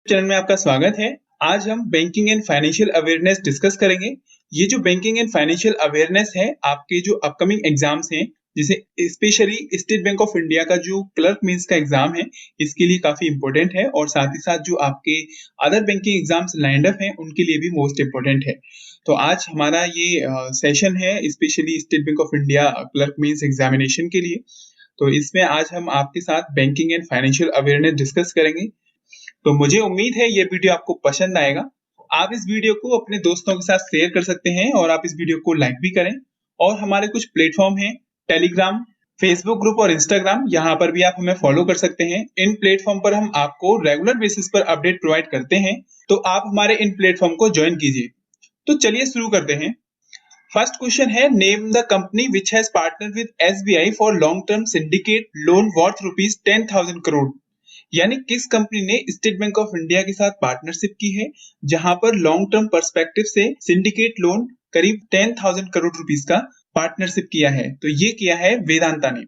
Channel में आपका स्वागत है। आज हम banking and financial awareness discuss करेंगे। ये जो बैंकिंग एंड फाइनेंशियल अवेयरनेस है, आपके जो अपकमिंग एग्जाम्स हैं, जैसे specially State Bank of India का जो क्लर्क मेंस का एग्जाम है, इसके लिए काफी इंपॉर्टेंट है और साथ ही साथ जो आपके other banking exams lined up हैं, उनके लिए भी मोस्ट इंपॉर्टेंट है। तो आज हमारा ये सेशन है specially State Bank of India clerk mains examination के लिए। तो इसमें आज हम आपके साथ banking and financial awareness discuss करेंगे। तो मुझे उम्मीद है ये वीडियो आपको पसंद आएगा। आप इस वीडियो को अपने दोस्तों के साथ शेयर कर सकते हैं और आप इस वीडियो को लाइक भी करें। और हमारे कुछ प्लेटफॉर्म हैं, टेलीग्राम, फेसबुक ग्रुप और इंस्टाग्राम, यहाँ पर भी आप हमें फॉलो कर सकते हैं। इन प्लेटफॉर्म पर हम आपको रेगुलर बेसिस पर अपडेट प्रोवाइड करते हैं, तो आप हमारे इन प्लेटफॉर्म को ज्वाइन कीजिए। तो चलिए शुरू करते हैं। फर्स्ट क्वेश्चन है, name the company which has partner with SBI for long term syndicate loan worth rupees 10,000 crore. यानी किस कंपनी ने स्टेट बैंक ऑफ इंडिया के साथ पार्टनरशिप की है, जहां पर लॉन्ग टर्म पर्सपेक्टिव से सिंडिकेट लोन करीब 10,000 करोड़ रुपीस का पार्टनरशिप किया है। तो ये किया है वेदांता ने।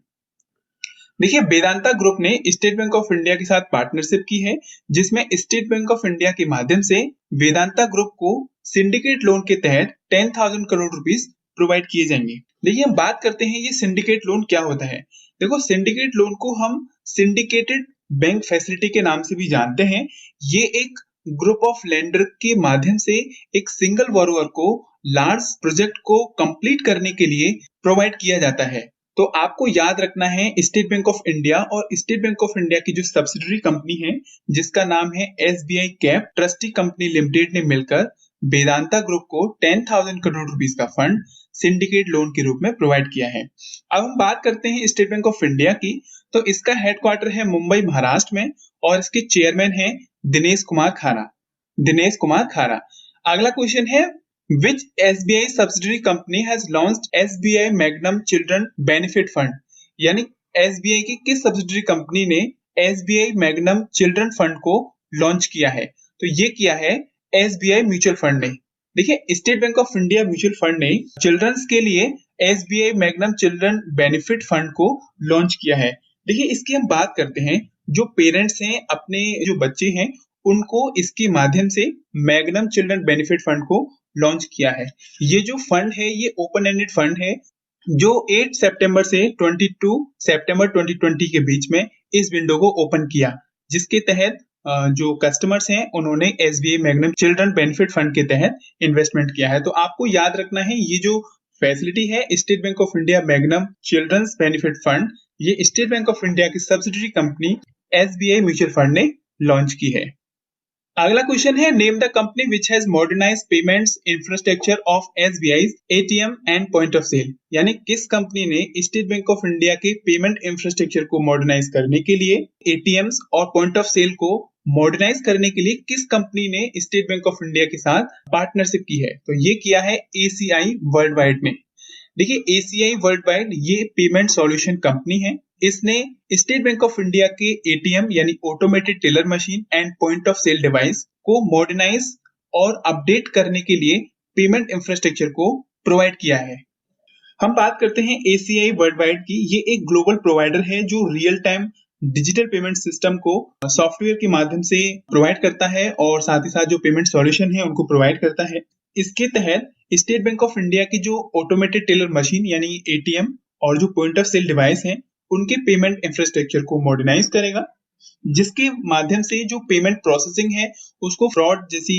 देखिए, वेदांता ग्रुप ने स्टेट बैंक ऑफ इंडिया के साथ पार्टनरशिप की है, जिसमें स्टेट बैंक ऑफ इंडिया के माध्यम से वेदांता ग्रुप को सिंडिकेट लोन के तहत 10,000 करोड़ रुपीस प्रोवाइड किए जाएंगे। देखिए, हम बात करते हैं ये सिंडिकेट लोन क्या होता है। देखो, सिंडिकेट लोन को हम सिंडिकेटेड बैंक फैसिलिटी के नाम से भी जानते हैं। ये एक ग्रुप ऑफ लेंडर के माध्यम से एक सिंगल बोरोवर को लार्ज प्रोजेक्ट को कंप्लीट करने के लिए प्रोवाइड किया जाता है। तो आपको याद रखना है, स्टेट बैंक ऑफ इंडिया और स्टेट बैंक ऑफ इंडिया की जो सब्सिडरी कंपनी है, जिसका नाम है SBI cap trustee company limited, ने मिलकर वेदांता ग्रुप को 10,000 करोड़ रुपीस का फंड सिंडिकेट लोन के रूप में प्रोवाइड किया है। अब हम बात करते हैं स्टेट बैंक ऑफ इंडिया की। तो इसका हेडक्वार्टर है मुंबई, महाराष्ट्र में, और इसके चेयरमैन हैं दिनेश कुमार खारा। अगला क्वेश्चन है, which SBI subsidiary company has launched SBI Magnum children benefit fund. यानी एसबीआई की किस सब्सिडरी कंपनी ने एसबीआई मैग्नम चिल्ड्रन फंड को लॉन्च किया है? तो ये किया है एसबीआई म्यूचुअल फंड ने। देखिए, state Bank of India mutual fund ने चिल्ड्रंस के लिए SBI Magnum children benefit fund को लॉन्च किया है। देखिए, इसकी हम बात करते हैं, जो पेरेंट्स हैं, अपने जो बच्चे हैं, उनको इसके माध्यम से मैग्नम चिल्ड्रन बेनिफिट फंड को लॉन्च किया है। ये जो फंड है, ये ओपन एंडेड फंड है, जो 8 सितंबर से 22 सितंबर 2020 के बीच में इस विंडो को ओपन किया, जिसके तहत जो कस्टमर्स हैं, उन्होंने SBI Magnum children benefit fund के तहत इन्वेस्टमेंट किया है। तो आपको याद रखना है, ये जो फैसिलिटी है State Bank of India Magnum children's benefit fund, ये स्टेट बैंक ऑफ इंडिया की subsidiary company SBI mutual fund ने लॉन्च की है। अगला क्वेश्चन है, name the company which has modernised payments infrastructure of SBI ATM and point of sale. यानी किस company ने स्टेट बैंक ऑफ इंडिया के पेमेंट इंफ्रास्ट्रक्चर को मॉडर्नाइज करने के लिए, एटीएम्स और पॉइंट ऑफ सेल को मॉडर्नाइज करने के लिए किस कंपनी ने स्टेट बैंक ऑफ इंडिया के साथ पार्टनरशिप की है? तो ये किया है एसीआई वर्ल्ड वाइड ने। देखिए, एसीआई वर्ल्ड वाइड ये पेमेंट सॉल्यूशन कंपनी है। इसने स्टेट बैंक ऑफ इंडिया के एटीएम यानी automated teller machine and point of sale device को मॉडर्नाइज और अपडेट करने के लिए पेमेंट इंफ्रास्ट्रक्चर को प्रोवाइड किया है। हम बात करते हैं एसीआई वर्ल्ड वाइड की। ये एक ग्लोबल प्रोवाइडर है जो real time digital payment system को सॉफ्टवेयर के माध्यम से प्रोवाइड करता है और साथ ही साथ जो पेमेंट सॉल्यूशन है उनको प्रोवाइड करता है। इसके तहत स्टेट बैंक ऑफ इंडिया की जो ऑटोमेटेड टेलर मशीन यानी एटीएम और जो पॉइंट ऑफ सेल डिवाइस हैं, उनके पेमेंट इंफ्रास्ट्रक्चर को मॉडर्नाइज करेगा, जिसके माध्यम से जो पेमेंट प्रोसेसिंग है उसको फ्रॉड जैसी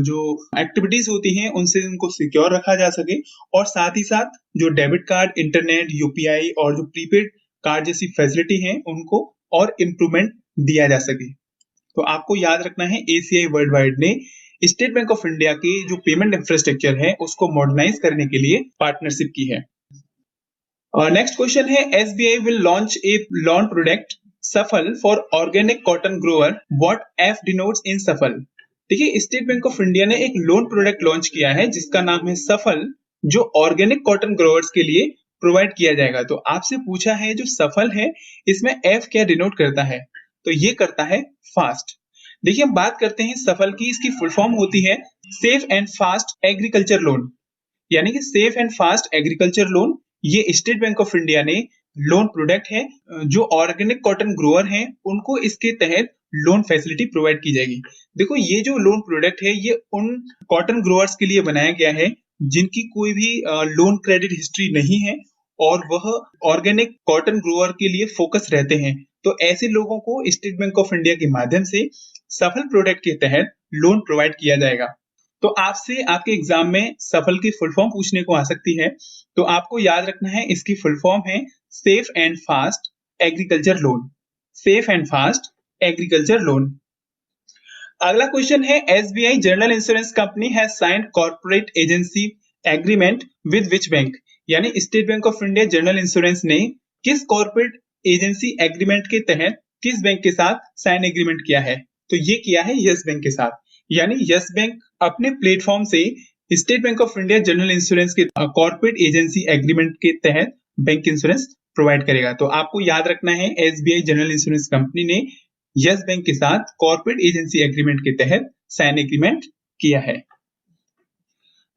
जो एक्टिविटीज होती हैं उनसे उनको सिक्योर रखा जा सके, और साथ ही साथ जो डेबिट कार्ड, इंटरनेट, यूपीआई और जो प्रीपेड कार्ड जैसी फैसिलिटी हैं उनको और इम्प्रूवमेंट दिया जा सके। तो आपको याद रखना है, एसीआई वर्ल्ड वाइड ने स्टेट बैंक ऑफ इंडिया के जो पेमेंट इंफ्रास्ट्रक्चर है उसको मॉडर्नाइज करने के लिए पार्टनरशिप की है। नेक्स्ट क्वेश्चन है, SBI will launch a loan product SAFAL for organic cotton grower, what F denotes in SAFAL. देखिए, स्टेट बैंक ऑफ इंडिया ने एक लोन प्रोडक्ट लॉन्च किया है जिसका नाम है सफल, जो ऑर्गेनिक कॉटन ग्रोअर्स के लिए प्रोवाइड किया जाएगा। तो आपसे पूछा है, जो सफल है इसमें एफ क्या डिनोट करता है? तो ये करता है फास्ट। देखिए, हम बात करते हैं सफल की, इसकी फुल फॉर्म होती है safe and fast agriculture loan. यानी कि safe and fast agriculture loan ये स्टेट बैंक ऑफ इंडिया ने लोन प्रोडक्ट है जो ऑर्गेनिक कॉटन ग्रोअर हैं उनको इसके तहत लोन फैसिलिटी प्रोवाइड की जाएगी। देखो ये जो लोन प्रोडक्ट है ये उन कॉटन ग्रोअर्स के लिए बनाया गया है जिनकी कोई भी लोन क्रेडिट हिस्ट्री नहीं है और वह ऑर्गेनिक कॉटन ग्रोअर के लिए फोकस रहते हैं। तो ऐसे लोगों को स्टेट बैंक ऑफ इंडिया के माध्यम से सफल प्रोडक्ट के तहत लोन प्रोवाइड किया जाएगा। तो आपसे आपके एग्जाम में सफल की फुल फॉर्म पूछने को आ सकती है। तो आपको याद रखना है इसकी फुल फॉर्म है safe and fast agriculture loan. Safe and fast agriculture loan. अगला क्वेश्चन है SBI general insurance company has signed corporate agency agreement with which bank. यानी State Bank of India general insurance ने किस corporate agency agreement के तहत किस bank के साथ साइन एग्रीमेंट किया है? तो ये किया है यस बैंक के साथ। यानी यस बैंक अपने प्लेटफॉर्म से state Bank of India general insurance के कॉर्पोरेट एजेंसी एग्रीमेंट के तहत बैंक इंश्योरेंस प्रोवाइड करेगा। तो आपको याद रखना है एसबीआई जनरल इंश्योरेंस कंपनी ने यस बैंक के साथ कॉर्पोरेट एजेंसी एग्रीमेंट के तहत साइन एग्रीमेंट किया है।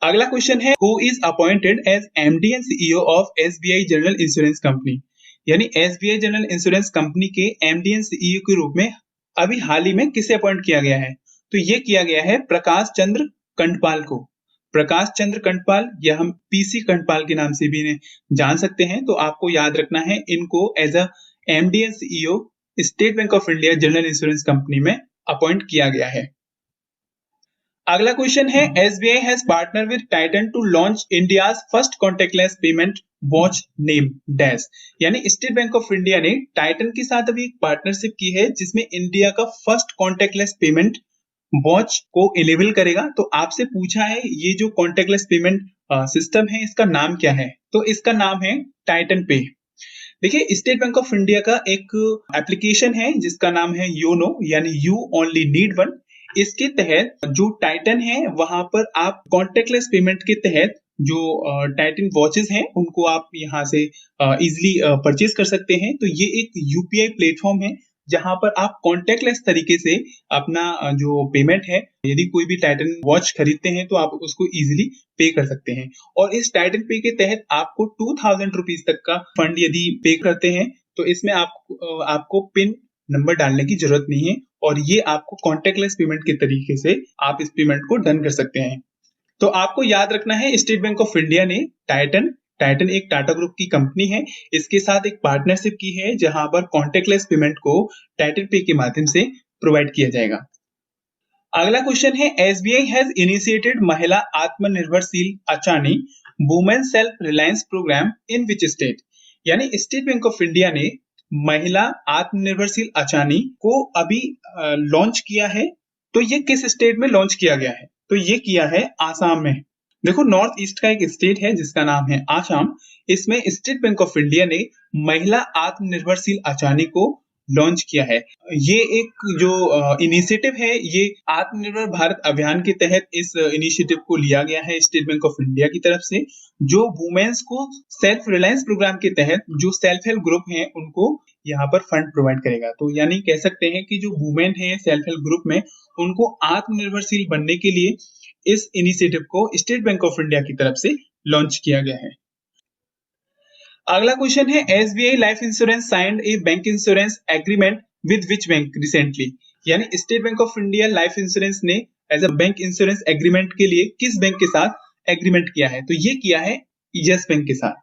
अगला क्वेश्चन है who is appointed as MD and CEO of SBI general insurance company. यानी एसबीआई जनरल इंश्योरेंस कंपनी के एमडी एंड सीईओ के रूप में अभी हाल ही में किसे अपॉइंट किया गया है? तो ये किया गया है प्रकाश चंद्र कंडपाल को। प्रकाश चंद्र कंडपाल या हम पीसी कंडपाल के नाम से भी इन्हें जान सकते हैं। तो आपको याद रखना है इनको as a MD and CEO State Bank of India general insurance company में अपॉइंट किया गया है। अगला क्वेश्चन है SBI has partner with Titan to launch India's first contactless payment watch name dash. यानी स्टेट बैंक ऑफ इंडिया ने Titan के साथ अभी एक पार्टनरशिप की है जिसमें इंडिया का फर्स्ट कॉन्टेक्टलेस पेमेंट वॉच को इनेबल करेगा। तो आपसे पूछा है ये जो कॉन्टेक्टलेस पेमेंट सिस्टम है इसका नाम क्या है? तो इसका नाम है टाइटन पे। देखिए स्टेट बैंक ऑफ इंडिया का एक एप्लीकेशन है जिसका नाम है योनो यानी यू ओनली नीड वन। इसके तहत जो टाइटन है वहां पर आप कॉन्टेक्टलेस पेमेंट के तहत जो टाइटन वॉचेस हैं उनको आप यहाँ से इजिली परचेज कर सकते हैं। तो ये एक यूपीआई प्लेटफॉर्म है जहां पर आप कॉन्टेक्टलेस तरीके से अपना जो पेमेंट है यदि कोई भी टाइटन वॉच खरीदते हैं तो आप उसको इजिली पे कर सकते हैं। और इस टाइटन पे के तहत आपको 2000 रुपीज तक का फंड यदि पे करते हैं तो इसमें आपको पिन नंबर डालने की जरूरत नहीं है और ये आपको कॉन्टेक्टलेस पेमेंट के तरीके से आप इस पेमेंट को डन कर सकते हैं। तो आपको याद रखना है स्टेट बैंक ऑफ इंडिया ने टाइटन एक टाटा ग्रुप की कंपनी है, इसके साथ एक पार्टनरशिप की है जहां पर कॉन्टेक्टलेस पेमेंट को टाइटन पे के माध्यम से प्रोवाइड किया जाएगा। अगला क्वेश्चन है एसबीआई हैज इनिशिएटेड महिला आत्मनिर्भरशील अचानी women self reliance program in which state. यानी स्टेट बैंक ऑफ इंडिया ने महिला आत्मनिर्भरशील अचानी को अभी लॉन्च किया है। तो ये किस स्टेट में लॉन्च किया गया है? तो ये किया है आसाम में। देखो नॉर्थ ईस्ट का एक स्टेट है जिसका नाम है आसाम। इसमें स्टेट बैंक ऑफ इंडिया ने महिला आत्मनिर्भरशील अचानी को लॉन्च किया है। ये एक जो इनिशिएटिव है ये आत्मनिर्भर भारत अभियान के तहत इस इनिशिएटिव को लिया गया है स्टेट बैंक ऑफ इंडिया की तरफ से, जो वुमेन्स को सेल्फ रिलायंस प्रोग्राम के तहत जो सेल्फ हेल्प ग्रुप हैं उनको यहाँ पर फंड प्रोवाइड करेगा। तो यानी कह सकते हैं कि जो वुमेन है सेल्फ हेल्प ग्रुप में उनको आत्मनिर्भरशील बनने के लिए इस इनिशिएटिव को स्टेट बैंक ऑफ इंडिया की तरफ से लॉन्च किया गया है। अगला क्वेश्चन है SBI life insurance signed a bank insurance agreement with which bank recently. यानी State Bank of India life insurance ने as a bank insurance agreement के लिए किस बैंक के साथ एग्रीमेंट किया है? तो ये किया है यस बैंक के साथ।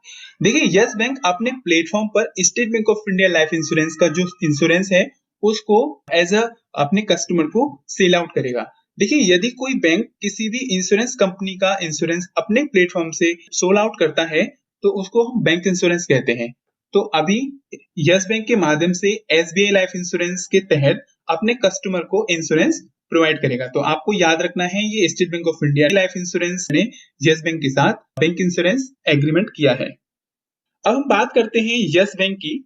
देखिए यस बैंक अपने प्लेटफॉर्म पर state Bank of India life insurance का जो इंश्योरेंस है उसको एज अ अपने कस्टमर को सेल आउट करेगा। देखिए यदि कोई बैंक किसी भी इंश्योरेंस कंपनी का इंश्योरेंस अपने प्लेटफॉर्म से सोल आउट करता है तो उसको हम बैंक इंश्योरेंस कहते हैं। तो अभी यस बैंक के माध्यम से एसबीआई लाइफ इंश्योरेंस के तहत अपने कस्टमर को इंश्योरेंस प्रोवाइड करेगा। तो आपको याद रखना है ये State Bank of India life insurance ने यस बैंक के साथ बैंक इंश्योरेंस एग्रीमेंट किया है। अब हम बात करते हैं यस बैंक की।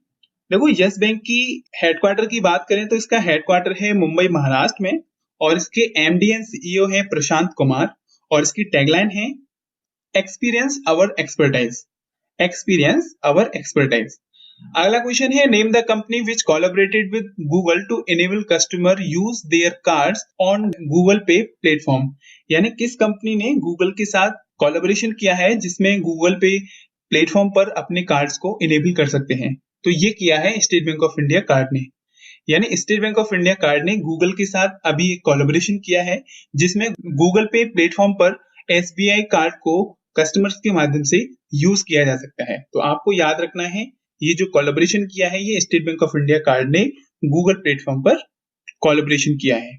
देखो यस बैंक की हेडक्वार्टर की बात करें तो इसका हेडक्वार्टर है मुंबई महाराष्ट्र में और इसके एमडी एंड सीईओ है प्रशांत कुमार और इसकी टैगलाइन है experience our expertise. Experience our expertise. अगला क्वेश्चन है name the company which collaborated with Google to enable customer use their cards on Google Pay platform. यानी किस कंपनी ने गूगल के साथ कोलैबोरेशन किया है जिसमें गूगल पे प्लेटफॉर्म पर अपने कार्ड्स को इनेबल कर सकते हैं? तो ये किया है State Bank of India card ने। यानी State Bank of India card ने गूगल के साथ अभी एक कोलैबोरेशन किया है, जिसमें गूगल पे प्लेटफॉर्म पर एसबीआई कार्ड को कस्टमर्स के माध्यम से यूज किया जा सकता है। तो आपको याद रखना है, ये जो कोलैबोरेशन किया है ये State Bank of India card ने गूगल प्लेटफॉर्म पर कोलैबोरेशन किया है।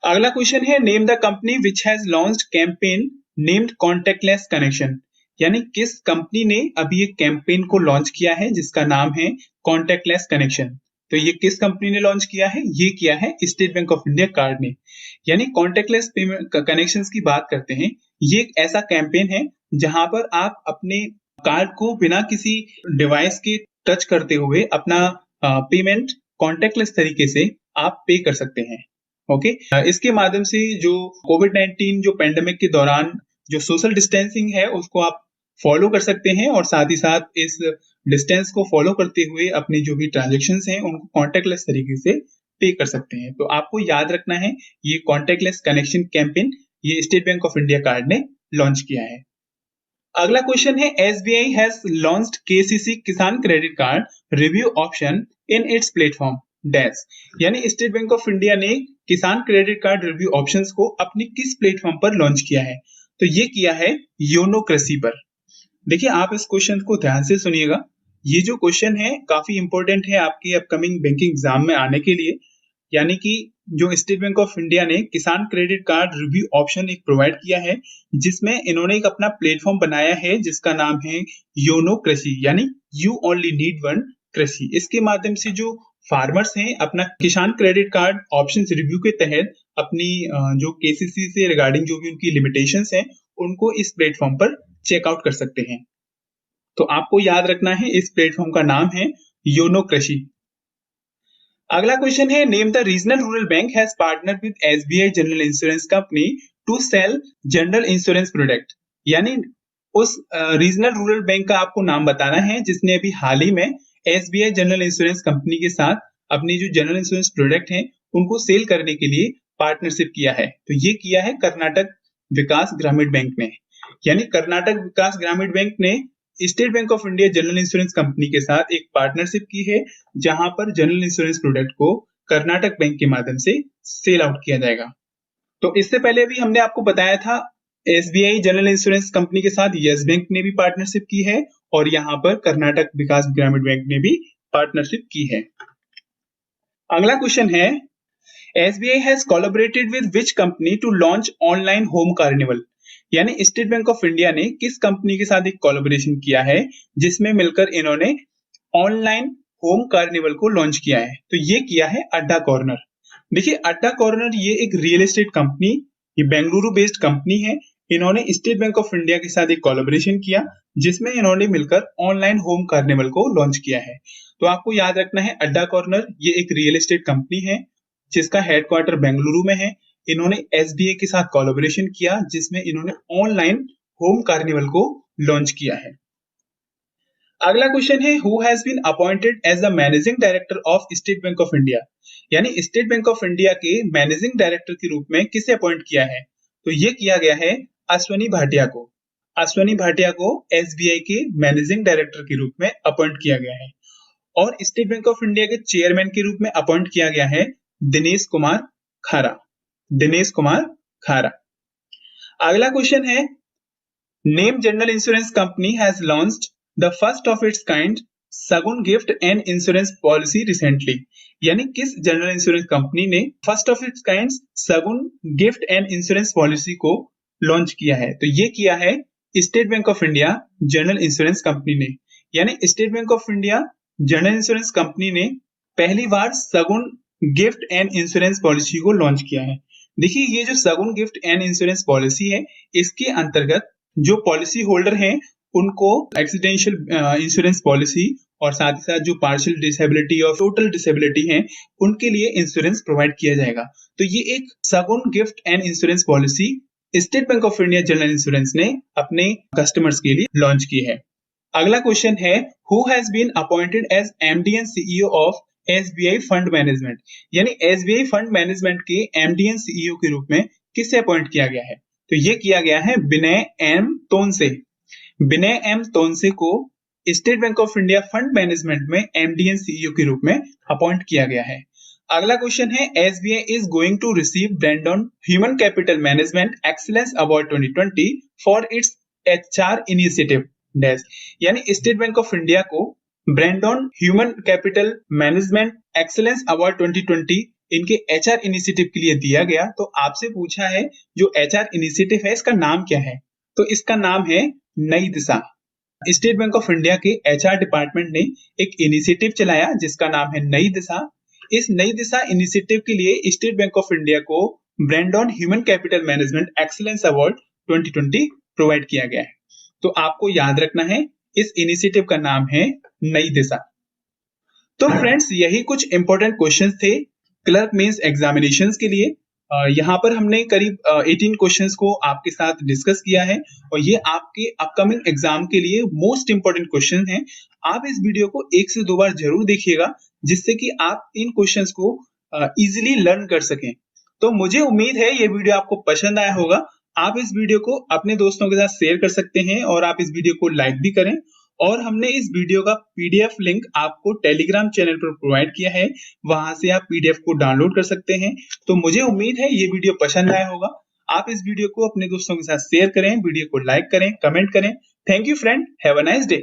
अगला क्वेश्चन है, name the company which has launched campaign named contactless connection. यानी किस कंपनी ने अभी एक कैंपेन को लॉन्च किया है जिसका नाम है कॉन्टैक्टलेस कनेक्शन। तो ये किस कंपनी ने लॉन्च किया है? ये किया है State Bank of India card ने। यानी कॉन्टैक्टलेस पेमेंट कनेक्शंस की बात करते हैं, ये एक ऐसा कैंपेन है जहां पर आप अपने कार्ड को बिना किसी डिवाइस के टच करते हुए अपना पेमेंट कॉन्टैक्टलेस तरीके से आप पे कर सकते हैं। ओके, इसके माध्यम से जो कोविड-19 जो पेंडेमिक के दौरान जो सोशल डिस्टेंसिंग है उसको आप फॉलो कर सकते हैं और साथ ही साथ इस डिस्टेंस को फॉलो करते हुए अपने जो भी ट्रांजैक्शंस हैं उनको कॉन्टैक्टलेस तरीके से पे कर सकते हैं। तो आपको याद रखना है, ये कॉन्टैक्टलेस कनेक्शन कैंपेन ये State Bank of India card ने लॉन्च किया है। अगला क्वेश्चन है, एसबीआई हैज लॉन्च्ड केसीसी किसान credit card review option in its platform dash. यानी स्टेट बैंक ऑफ इंडिया ने किसान क्रेडिट कार्ड रिव्यू ऑप्शंस को अपने किस प्लेटफॉर्म पर लॉन्च किया है? तो ये किया है योनो कृषि पर। देखिए, आप इस क्वेश्चन को ध्यान से सुनिएगा। ये जो क्वेश्चन है काफी इंपॉर्टेंट है आपके अपकमिंग बैंकिंग एग्जाम में आने के लिए। यानी कि जो स्टेट बैंक ऑफ इंडिया ने किसान क्रेडिट कार्ड रिव्यू ऑप्शन एक प्रोवाइड किया है, जिसमें इन्होंने एक अपना प्लेटफॉर्म बनाया है जिसका नाम है योनो कृषि, यानी यू ओनली नीड वन कृषि। इसके माध्यम से जो फार्मर्स हैं अपना किसान क्रेडिट कार्ड ऑप्शंस रिव्यू के तहत अपनी जो केसीसी से रिगार्डिंग जो भी उनकी लिमिटेशंस हैं उनको इस प्लेटफॉर्म पर चेकआउट कर सकते हैं। तो आपको याद रखना है, इस प्लेटफॉर्म का नाम है योनो कृषि। अगला क्वेश्चन है, name the regional rural bank has partner with SBI general insurance company to sell general insurance product. यानी उस रीजनल रूरल बैंक का आपको नाम बताना है जिसने अभी हाल ही में एसबीआई जनरल इंश्योरेंस कंपनी के साथ अपनी जो जनरल इंश्योरेंस प्रोडक्ट हैं उनको सेल करने के लिए पार्टनरशिप किया है। तो ये किया है कर्नाटक विकास ग्रामीण बैंक ने। यानी कर्नाटक विकास ग्रामीण बैंक ने State Bank of India general insurance company के साथ एक पार्टनरशिप की है जहां पर जनरल इंश्योरेंस प्रोडक्ट को कर्नाटक बैंक के माध्यम से सेल आउट किया जाएगा। तो इससे पहले भी हमने आपको बताया था एसबीआई जनरल इंश्योरेंस कंपनी के साथ यस बैंक ने भी पार्टनरशिप की है और यहाँ पर कर्नाटक विकास ग्रामीण बैंक ने भी पार्टनरशिप की है। अगला क्वेश्चन है, SBI has collaborated with which company to launch online home carnival. यानी स्टेट बैंक ऑफ इंडिया ने किस कंपनी के साथ एक कोलैबोरेशन किया है जिसमें मिलकर इन्होंने ऑनलाइन होम कार्निवल को लॉन्च किया है? तो ये किया है अड्डा कॉर्नर। देखिए, अड्डा कॉर्नर ये एक रियल एस्टेट कंपनी, ये बेंगलुरु बेस्ड कंपनी है। इन्होंने स्टेट बैंक ऑफ इंडिया के साथ एक कोलैबोरेशन किया जिसमें इन्होंने मिलकर ऑनलाइन होम कार्निवल को लॉन्च किया है। तो आपको याद रखना है, अड्डा कॉर्नर ये एक रियल एस्टेट कंपनी है जिसका हेडक्वार्टर बेंगलुरु में है। इन्होंने एसबीआई के साथ कोलैबोरेशन किया जिसमें इन्होंने ऑनलाइन होम कार्निवल को लॉन्च किया है। अगला क्वेश्चन है, who has been appointed as the managing director of State Bank of India. यानी स्टेट बैंक ऑफ इंडिया के मैनेजिंग डायरेक्टर के रूप में किसे अपॉइंट किया है? तो ये किया गया है अश्वनी भाटिया को। अश्वनी भाटिया को एसबीआई के मैनेजिंग डायरेक्टर के रूप में अपॉइंट किया गया है और स्टेट बैंक ऑफ इंडिया के चेयरमैन के रूप में अपॉइंट किया गया है दिनेश कुमार खारा। दिनेश कुमार खारा। अगला क्वेश्चन है, name general insurance company has launched the first of its kind सगुन gift and insurance policy recently. यानी किस जनरल इंश्योरेंस कंपनी ने फर्स्ट ऑफ इट्स काइंड सगुन गिफ्ट एंड इंश्योरेंस पॉलिसी को लॉन्च किया है? तो ये किया है State Bank of India general insurance company ने। यानी State Bank of India general insurance company ने पहली बार सगुन गिफ्ट एंड इंश्योरेंस पॉलिसी को लॉन्च किया है। देखिए, ये जो सगुन गिफ्ट एंड इंश्योरेंस पॉलिसी है इसके अंतर्गत जो पॉलिसी होल्डर हैं उनको एक्सीडेंशियल इंश्योरेंस पॉलिसी और साथ ही साथ जो पार्शियल डिसेबिलिटी और टोटल डिसेबिलिटी हैं उनके लिए इंश्योरेंस प्रोवाइड किया जाएगा। तो ये एक सगुन gift and insurance policy state Bank of India general insurance ने अपने कस्टमर्स के लिए लॉन्च की है। अगला क्वेश्चन है, who has been appointed as MD and CEO of SBI fund management. यानी एसबीआई फंड मैनेजमेंट के एमडी एंड सीईओ के रूप में किसे अपॉइंट किया गया है? तो ये किया गया है विनय एम तोनसे। विनय एम तोनसे को state Bank of India fund management में एमडी एंड सीईओ के रूप में अपॉइंट किया गया है। अगला क्वेश्चन है SBI is going to receive brand on human capital management excellence award 2020 for its HR initiative dash, यानी स्टेट बैंक ऑफ इंडिया को brand on human capital management excellence award 2020 इनके एचआर इनिशिएटिव के लिए दिया गया। तो आपसे पूछा है जो एचआर इनिशिएटिव है इसका नाम क्या है, तो इसका नाम है नई दिशा। स्टेट बैंक ऑफ इंडिया के एचआर डिपार्टमेंट ने एक इनिशिएटिव चलाया जिसका नाम है नई दिशा। इस नई दिशा इनिशिएटिव के लिए स्टेट बैंक ऑफ इंडिया को brand on human capital management excellence award 2020 provide किया गया है। तो आपको याद रखना है इस इनिशिएटिव का नाम है नई दिशा। तो फ्रेंड्स यही कुछ इंपॉर्टेंट क्वेश्चंस थे क्लर्क मेंस एग्जामिनेशंस के लिए। यहाँ पर हमने करीब 18 क्वेश्चंस को आपके साथ डिस्कस किया है और ये आपके अपकमिंग एग्जाम के लिए मोस्ट इंपॉर्टेंट क्वेश्चन हैं। आप इस वीडियो को 1 से 2 बार जरूर देखिएगा जिससे कि आप इन क्वेश्चंस को इजीली लर्न कर सकें। तो मुझे उम्मीद है ये वीडियो आपको पसंद आया होगा। आप इस वीडियो को अपने दोस्तों के साथ शेयर कर सकते हैं और आप इस वीडियो को लाइक भी करें। और हमने इस वीडियो का पीडीएफ लिंक आपको टेलीग्राम चैनल पर प्रोवाइड किया है, वहां से आप पीडीएफ को डाउनलोड कर सकते हैं। तो मुझे उम्मीद है ये वीडियो पसंद आया होगा। आप इस वीडियो को अपने दोस्तों के साथ शेयर करें, वीडियो को लाइक करें, कमेंट करें। Thank you friend, have a nice day.